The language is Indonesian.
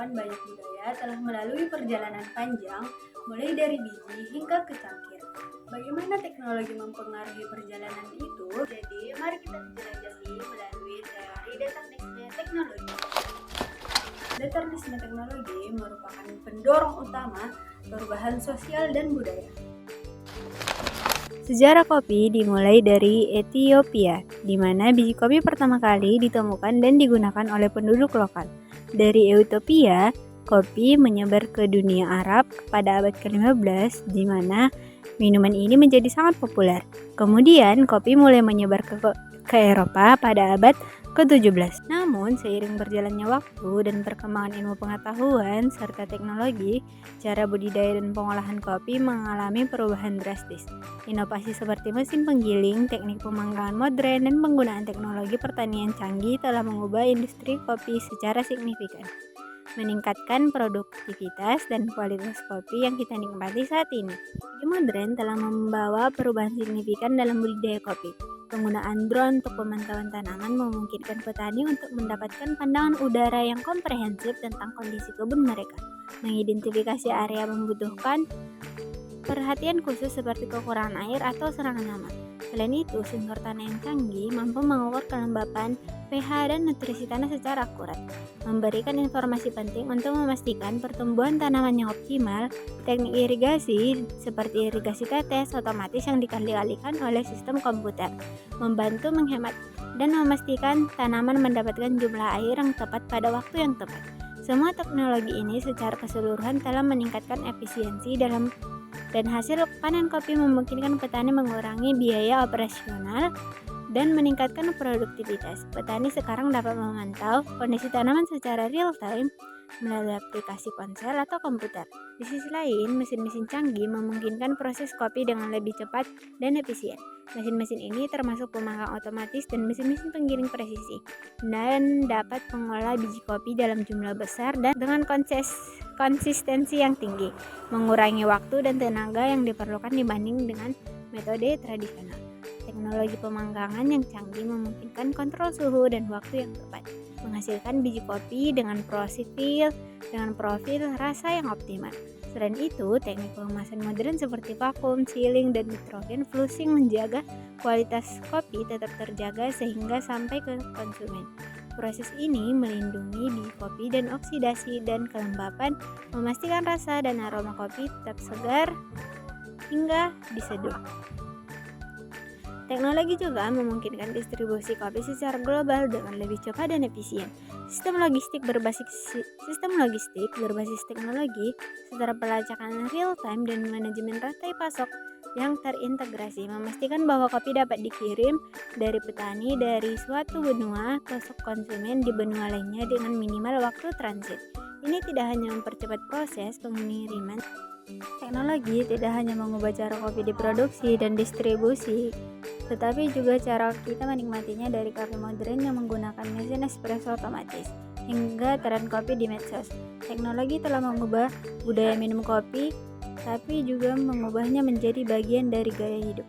menyuguhkan banyak budaya telah melalui perjalanan panjang, mulai dari biji hingga ke cangkir. Bagaimana teknologi mempengaruhi perjalanan itu? Jadi, mari kita jelajahi melalui teori determinisme teknologi. Determinisme teknologi merupakan pendorong utama perubahan sosial dan budaya. Sejarah kopi dimulai dari Ethiopia, di mana biji kopi pertama kali ditemukan dan digunakan oleh penduduk lokal. Dari Ethiopia, kopi menyebar ke dunia Arab pada abad ke-15, di mana minuman ini menjadi sangat populer. Kemudian, kopi mulai menyebar ke Eropa pada abad ke-17. Namun, seiring berjalannya waktu dan perkembangan ilmu pengetahuan serta teknologi, cara budidaya dan pengolahan kopi mengalami perubahan drastis. Inovasi seperti mesin penggiling, teknik pemanggangan modern, dan penggunaan teknologi pertanian canggih telah mengubah industri kopi secara signifikan, meningkatkan produktivitas dan kualitas kopi yang kita nikmati saat ini. Teknologi modern telah membawa perubahan signifikan dalam budidaya kopi. Penggunaan drone untuk pemantauan tanaman memungkinkan petani untuk mendapatkan pandangan udara yang komprehensif tentang kondisi kebun mereka, mengidentifikasi area membutuhkan perhatian khusus seperti kekurangan air atau serangan hama. Selain itu, sensor tanah yang canggih mampu mengukur kelembapan, pH, dan nutrisi tanah secara akurat, memberikan informasi penting untuk memastikan pertumbuhan tanaman yang optimal. Teknik irigasi seperti irigasi tetes otomatis yang dikendalikan oleh sistem komputer membantu menghemat dan memastikan tanaman mendapatkan jumlah air yang tepat pada waktu yang tepat. Semua teknologi ini secara keseluruhan telah meningkatkan efisiensi dan hasil panen kopi memungkinkan petani mengurangi biaya operasional dan meningkatkan produktivitas. Petani sekarang dapat memantau kondisi tanaman secara real time melalui aplikasi ponsel atau komputer. Di sisi lain, mesin-mesin canggih memungkinkan proses kopi dengan lebih cepat dan efisien. Mesin-mesin ini termasuk pemanggang otomatis dan mesin-mesin penggiling presisi, dan dapat mengolah biji kopi dalam jumlah besar dan dengan konsistensi yang tinggi, mengurangi waktu dan tenaga yang diperlukan dibanding dengan metode tradisional. Teknologi pemanggangan yang canggih memungkinkan kontrol suhu dan waktu yang tepat, menghasilkan biji kopi dengan profil rasa yang optimal. Selain itu, teknik pengemasan modern seperti vakum, sealing, dan nitrogen flushing menjaga kualitas kopi tetap terjaga sehingga sampai ke konsumen. Proses ini melindungi biji kopi dan oksidasi dan kelembapan, memastikan rasa dan aroma kopi tetap segar hingga diseduh. Teknologi juga memungkinkan distribusi kopi secara global dengan lebih cepat dan efisien. Sistem logistik berbasis teknologi, secara pelacakan real time dan manajemen rantai pasok yang terintegrasi memastikan bahwa kopi dapat dikirim dari petani dari suatu benua ke konsumen di benua lainnya dengan minimal waktu transit. Ini tidak hanya mempercepat proses pengiriman. Teknologi tidak hanya mengubah cara kopi diproduksi dan distribusi, tetapi juga cara kita menikmatinya, dari kopi modern yang menggunakan mesin espresso otomatis hingga tren kopi di medsos. Teknologi telah mengubah budaya minum kopi, tapi juga mengubahnya menjadi bagian dari gaya hidup.